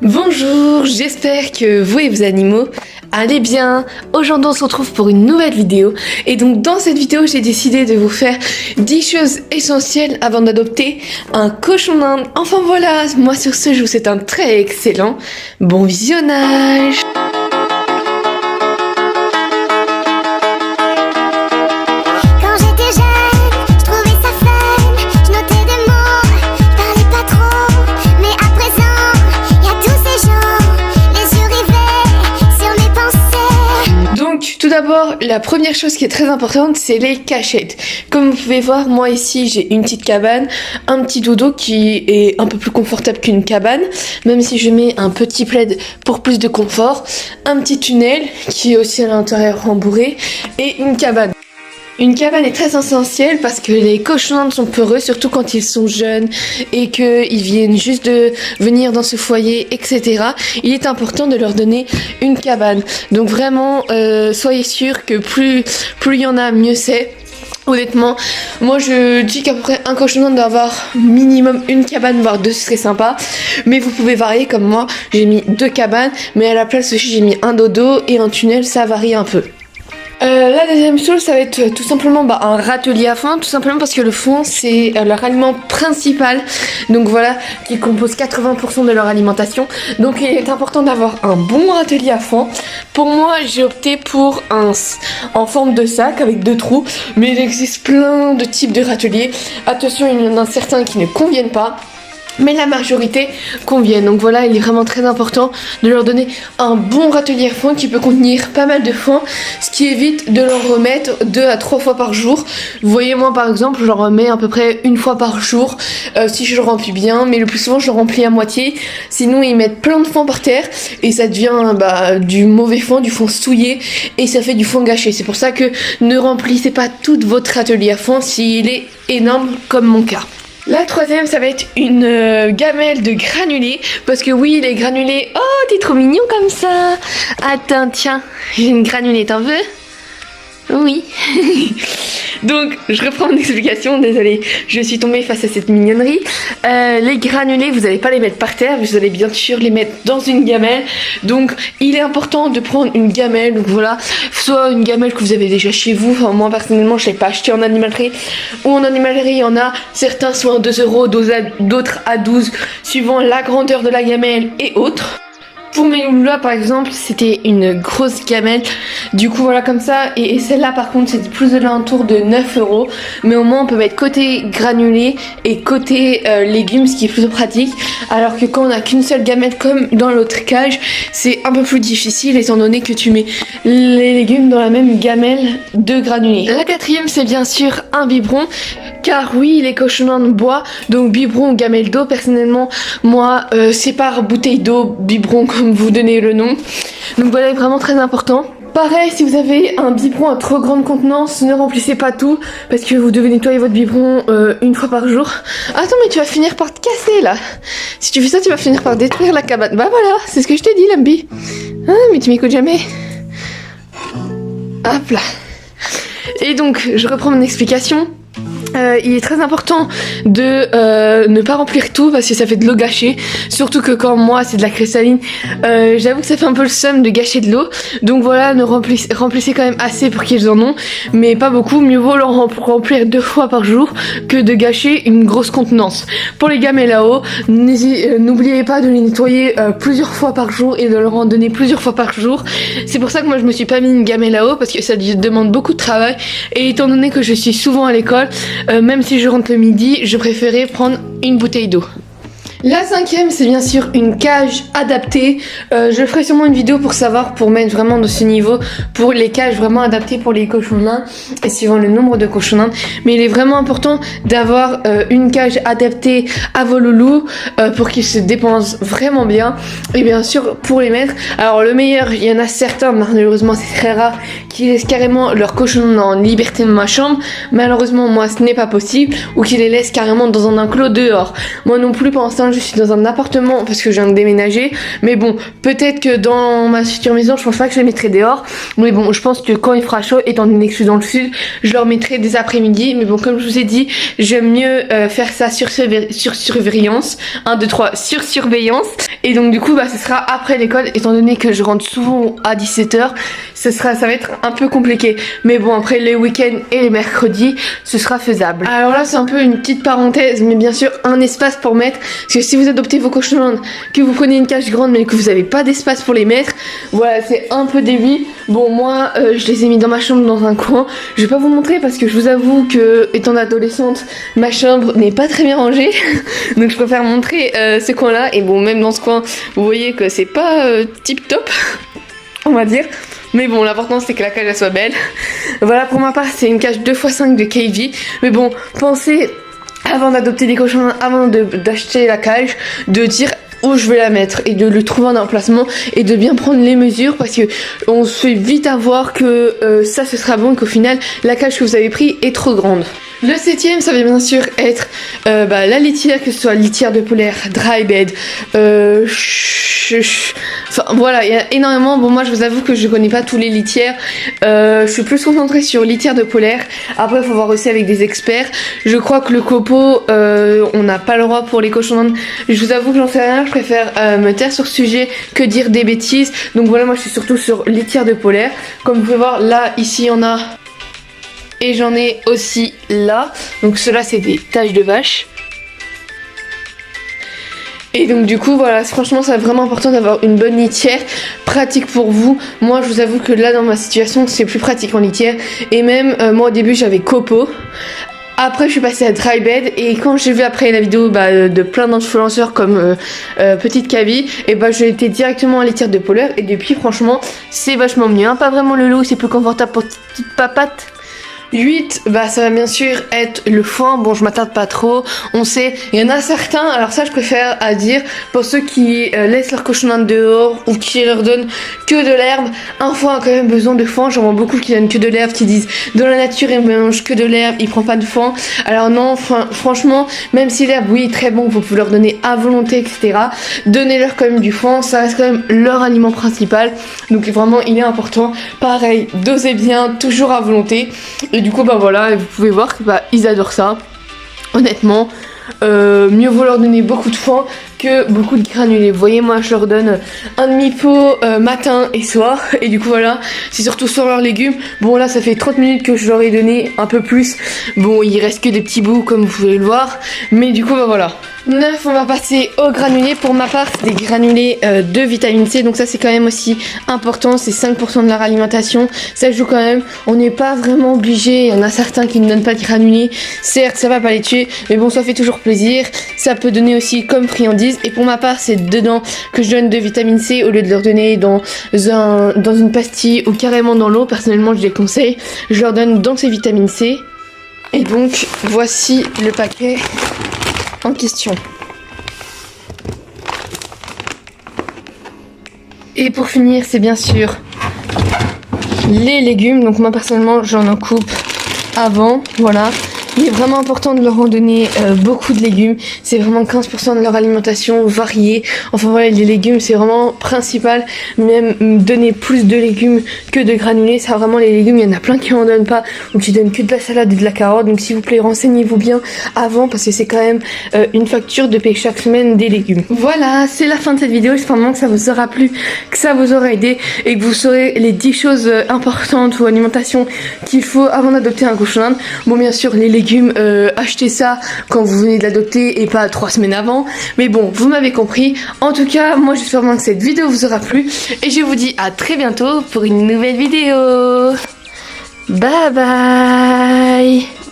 Bonjour, j'espère que vous et vos animaux allez bien. Aujourd'hui on se retrouve pour une nouvelle vidéo et donc dans cette vidéo j'ai décidé de vous faire 10 choses essentielles avant d'adopter un cochon d'Inde. Enfin voilà, moi sur ce je vous souhaite un très excellent bon visionnage. Tout d'abord, la première chose qui est très importante, c'est les cachettes. Comme vous pouvez voir, moi ici, j'ai une petite cabane, un petit dodo qui est un peu plus confortable qu'une cabane, même si je mets un petit plaid pour plus de confort, un petit tunnel qui est aussi à l'intérieur rembourré et une cabane. Une cabane est très essentielle parce que les cochons d'Inde sont peureux, surtout quand ils sont jeunes et qu'ils viennent juste de venir dans ce foyer, etc. Il est important de leur donner une cabane. Donc vraiment, soyez sûrs que plus il y en a, mieux c'est. Honnêtement, moi je dis qu'à peu près un cochon d'Inde doit avoir minimum une cabane, voire deux, ce serait sympa. Mais vous pouvez varier, comme moi, j'ai mis 2 cabanes, mais à la place aussi j'ai mis un dodo et un tunnel, ça varie un peu. La deuxième chose, ça va être tout simplement un râtelier à foin, tout simplement parce que le foin c'est leur aliment principal, donc voilà, qui compose 80% de leur alimentation. Donc il est important d'avoir un bon râtelier à foin. Pour moi, j'ai opté pour un en forme de sac avec 2 trous, mais il existe plein de types de râteliers. Attention, il y en a certains qui ne conviennent pas, mais la majorité convient. Donc voilà, il est vraiment très important de leur donner un bon râtelier à foin qui peut contenir pas mal de foin, ce qui évite de leur remettre 2 à 3 fois par jour. Vous voyez, moi par exemple, je leur remets à peu près 1 fois par jour si je le remplis bien, mais le plus souvent je le remplis à moitié, sinon ils mettent plein de foin par terre et ça devient du mauvais foin, du foin souillé, et ça fait du foin gâché. C'est pour ça que ne remplissez pas tout votre râtelier à foin s'il est énorme comme mon cas. La troisième, ça va être une gamelle de granulés, parce que oui, les granulés... Oh, t'es trop mignon comme ça. Attends, tiens, j'ai une granulée, t'en veux? Oui. Donc, je reprends mon explication, désolée, je suis tombée face à cette mignonnerie. Les granulés, vous n'allez pas les mettre par terre, vous allez bien sûr les mettre dans une gamelle. Donc, il est important de prendre une gamelle, donc voilà, soit une gamelle que vous avez déjà chez vous. Enfin, moi, personnellement, je ne l'ai pas acheté en animalerie. Ou en animalerie, il y en a certains soit à 2 €, d'autres à 12, suivant la grandeur de la gamelle et autres. Pour mes loulas par exemple, c'était une grosse gamelle, du coup voilà comme ça, et celle-là par contre c'était plus de l'entour de 9 €, mais au moins on peut mettre côté granulé et côté légumes, ce qui est plutôt pratique, alors que quand on n'a qu'une seule gamelle comme dans l'autre cage, c'est un peu plus difficile étant donné que tu mets les légumes dans la même gamelle de granulés. La quatrième, c'est bien sûr un biberon, car oui, les cochons d'Inde boivent, donc biberon ou gamelle d'eau. Personnellement, moi, c'est par bouteille d'eau, biberon comme vous donnez le nom. Donc voilà, vraiment très important. Pareil, si vous avez un biberon à trop grande contenance, ne remplissez pas tout, parce que vous devez nettoyer votre biberon 1 fois par jour. Attends, mais tu vas finir par te casser là. Si tu fais ça, tu vas finir par détruire la cabane. Bah voilà, c'est ce que je t'ai dit, Lambi. Ah, mais tu m'écoutes jamais. Hop là. Et donc, je reprends mon explication. Il est très important de ne pas remplir tout parce que ça fait de l'eau gâchée, surtout que quand moi c'est de la cristalline, j'avoue que ça fait un peu le seum de gâcher de l'eau, donc voilà, remplissez quand même assez pour qu'ils en ont, mais pas beaucoup. Mieux vaut leur remplir 2 fois par jour que de gâcher une grosse contenance. Pour les gamelles à eau, n'oubliez pas de les nettoyer plusieurs fois par jour et de leur en donner plusieurs fois par jour. C'est pour ça que moi je me suis pas mis une gamelle à eau, parce que ça demande beaucoup de travail, et étant donné que je suis souvent à l'école, même si je rentre le midi, je préférais prendre une bouteille d'eau. La cinquième, c'est bien sûr une cage adaptée. Je ferai sûrement une vidéo pour savoir, pour mettre vraiment de ce niveau, pour les cages vraiment adaptées pour les cochons d'Inde et suivant le nombre de cochons d'Inde. Mais il est vraiment important d'avoir une cage adaptée à vos loulous pour qu'ils se dépensent vraiment bien. Et bien sûr, pour les mettre, alors le meilleur, il y en a certains, malheureusement c'est très rare, qui laissent carrément leurs cochons en liberté dans ma chambre. Malheureusement, moi, ce n'est pas possible. Ou qui les laissent carrément dans un enclos dehors. Moi non plus, pour l'instant, je suis dans un appartement parce que je viens de déménager. Mais bon, peut-être que dans ma future maison, je pense pas que je les mettrai dehors. Mais bon, je pense que quand il fera chaud, étant donné que je suis dans le sud, je leur mettrai des après-midi. Mais bon, comme je vous ai dit, j'aime mieux faire ça sur surveillance. 1, 2, 3, sur surveillance. Et donc du coup, bah, ce sera après l'école, étant donné que je rentre souvent à 17h. Ça va être un peu compliqué. Mais bon, après les week-ends et les mercredis, ce sera faisable. Alors là, c'est un peu une petite parenthèse, mais bien sûr, un espace pour mettre. Parce que si vous adoptez vos cochons d'Inde, que vous prenez une cage grande, mais que vous n'avez pas d'espace pour les mettre, voilà, c'est un peu débile. Bon, moi, je les ai mis dans ma chambre, dans un coin. Je vais pas vous montrer parce que je vous avoue que, étant adolescente, ma chambre n'est pas très bien rangée. Donc je préfère montrer ce coin-là. Et bon, même dans ce coin, vous voyez que c'est pas tip top, on va dire. Mais bon, l'important c'est que la cage elle soit belle. Voilà, pour ma part, c'est une cage 2x5 de KV. Mais bon, pensez, avant d'adopter des cochons, avant d'acheter la cage, de dire où je vais la mettre et de lui trouver un emplacement et de bien prendre les mesures, parce que on se fait vite avoir que ça ce sera bon et qu'au final la cage que vous avez pris est trop grande. Le 7ème, ça va bien sûr être la litière, que ce soit litière de polaire, dry bed, enfin voilà, il y a énormément. Bon, moi je vous avoue que je connais pas tous les litières, je suis plus concentrée sur litière de polaire. Après, il faut voir aussi avec des experts. Je crois que le copeau, on n'a pas le droit pour les cochons d'Inde. Je vous avoue que j'en sais rien, je préfère me taire sur ce sujet que dire des bêtises. Donc voilà, moi je suis surtout sur litière de polaire. Comme vous pouvez voir, là, ici, il y en a. Et j'en ai aussi là. Donc ceux-là, c'est des taches de vache. Et donc du coup voilà, franchement c'est vraiment important d'avoir une bonne litière, pratique pour vous. Moi je vous avoue que là dans ma situation c'est plus pratique en litière. Et même moi au début j'avais copeau. Après je suis passée à dry bed, et quand j'ai vu après la vidéo de plein d'influenceurs comme Petite Kaby, et j'ai été directement à litière de polaire. Et depuis franchement c'est vachement mieux, hein. Pas vraiment le lot, c'est plus confortable pour petite papate. 8, ça va bien sûr être le foin. Bon, je m'attarde pas trop. On sait, il y en a certains, alors ça je préfère à dire, pour ceux qui laissent leur cochon d'Inde dehors ou qui leur donnent que de l'herbe. Un foin a quand même besoin de foin. J'en vois beaucoup qui donnent que de l'herbe, qui disent dans la nature il mange que de l'herbe, il prend pas de foin. Alors non, franchement, même si l'herbe, oui, très bon, vous pouvez leur donner à volonté, etc. Donnez-leur quand même du foin, ça reste quand même leur aliment principal. Donc vraiment, il est important. Pareil, dosez bien, toujours à volonté. Et du coup voilà, vous pouvez voir que ils adorent ça. Honnêtement, mieux vaut leur donner beaucoup de foin que beaucoup de granulés. Vous voyez, moi je leur donne un demi-pot matin et soir. Et du coup voilà, c'est surtout sur leurs légumes. Bon là ça fait 30 minutes que je leur ai donné un peu plus. Bon, il reste que des petits bouts comme vous pouvez le voir. Mais du coup voilà. 9, on va passer aux granulés. Pour ma part, c'est des granulés de vitamine C. Donc ça c'est quand même aussi important. C'est 5% de leur alimentation. Ça joue quand même. On n'est pas vraiment obligé. Il y en a certains qui ne donnent pas de granulés. Certes, ça va pas les tuer. Mais bon, ça fait toujours plaisir. Ça peut donner aussi comme friandise. Et pour ma part, c'est dedans que je donne de vitamine C au lieu de leur donner dans une pastille ou carrément dans l'eau. Personnellement, je les conseille. Je leur donne dans ces vitamines C. Et donc, voici le paquet en question. Et pour finir, c'est bien sûr les légumes. Donc moi personnellement j'en en coupe avant, voilà. Il est vraiment important de leur en donner beaucoup de légumes. C'est vraiment 15% de leur alimentation variée. Enfin voilà, les légumes c'est vraiment principal. Même donner plus de légumes que de granulés. Ça vraiment, les légumes, il y en a plein qui en donnent pas ou qui donnent que de la salade et de la carotte. Donc s'il vous plaît, renseignez-vous bien avant, parce que c'est quand même une facture de payer chaque semaine des légumes. Voilà, c'est la fin de cette vidéo. J'espère vraiment que ça vous aura plu, que ça vous aura aidé et que vous saurez les 10 choses importantes ou alimentation qu'il faut avant d'adopter un cochon d'Inde. Bon, bien sûr, les légumes, achetez ça quand vous venez de l'adopter et pas 3 semaines avant. Mais bon, vous m'avez compris. En tout cas, moi j'espère vraiment que cette vidéo vous aura plu et je vous dis à très bientôt pour une nouvelle vidéo. Bye bye.